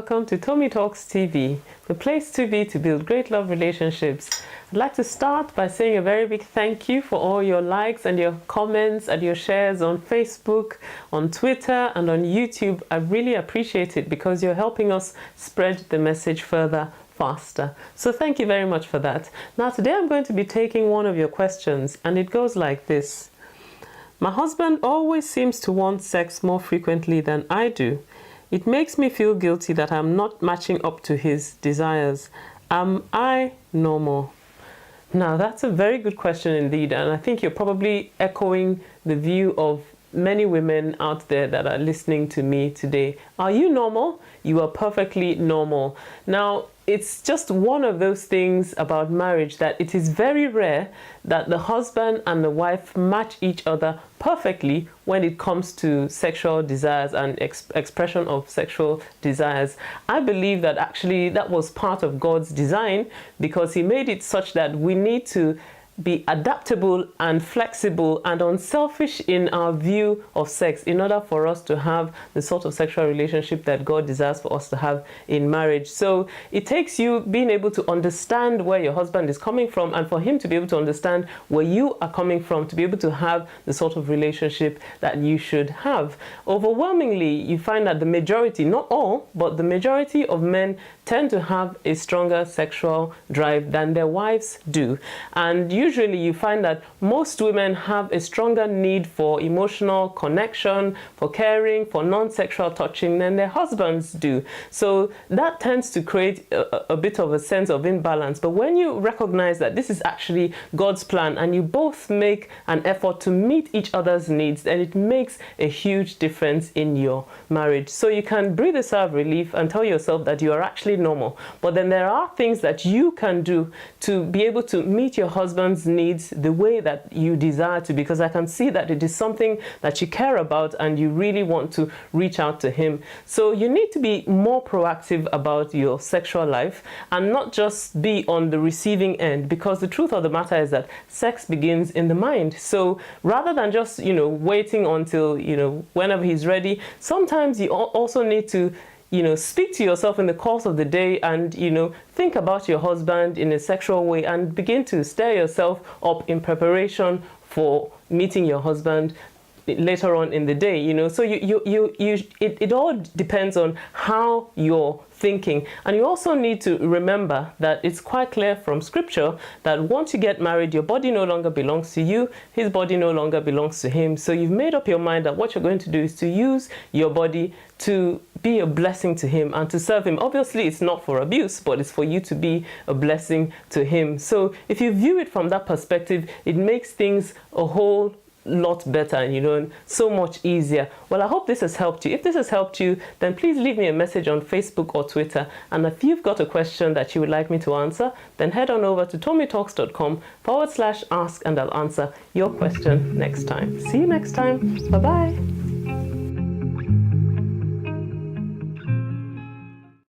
welcome to Tommy Talks TV, the place to be to build great love relationships. I'd like to start by saying a very big thank you for all your likes and your comments and your shares on Facebook, on Twitter, and on YouTube. I really appreciate it because you're helping us spread the message further faster. So thank you very much for that. Now today I'm going to be taking one of your questions, and it goes like this. My husband always seems to want sex more frequently than I do. It makes me feel guilty that I'm not matching up to his desires. Am I normal? Now, that's a very good question indeed, and I think you're probably echoing the view of many women out there that are listening to me today. Are you normal? You are perfectly normal. Now, it's just one of those things about marriage that it is very rare that the husband and the wife match each other perfectly when it comes to sexual desires and expression of sexual desires. I believe that actually that was part of God's design, because he made it such that we need to be adaptable and flexible and unselfish in our view of sex in order for us to have the sort of sexual relationship that God desires for us to have in marriage. So it takes you being able to understand where your husband is coming from, and for him to be able to understand where you are coming from, to be able to have the sort of relationship that you should have. Overwhelmingly, you find that the majority, not all, but the majority of men tend to have a stronger sexual drive than their wives do. And usually you find that most women have a stronger need for emotional connection, for caring, for non-sexual touching than their husbands do. So that tends to create a bit of a sense of imbalance. But when you recognize that this is actually God's plan and you both make an effort to meet each other's needs, then it makes a huge difference in your marriage. So you can breathe a sigh of relief and tell yourself that you are actually normal. But then there are things that you can do to be able to meet your husband's needs the way that you desire to, because I can see that it is something that you care about and you really want to reach out to him. So you need to be more proactive about your sexual life and not just be on the receiving end, because the truth of the matter is that sex begins in the mind. So rather than just, waiting until, whenever he's ready, sometimes you also need to speak to yourself in the course of the day and, think about your husband in a sexual way and begin to stir yourself up in preparation for meeting your husband later on in the day, So it all depends on how you're thinking. And you also need to remember that it's quite clear from scripture that once you get married, your body no longer belongs to you, his body no longer belongs to him. So you've made up your mind that what you're going to do is to use your body to be a blessing to him and to serve him. Obviously, it's not for abuse, but it's for you to be a blessing to him. So if you view it from that perspective, it makes things a whole lot better, and so much easier. Well, I hope this has helped you. If this has helped you, then please leave me a message on Facebook or Twitter. And if you've got a question that you would like me to answer, then head on over to tommytalks.com/ask and I'll answer your question next time. See you next time. Bye-bye.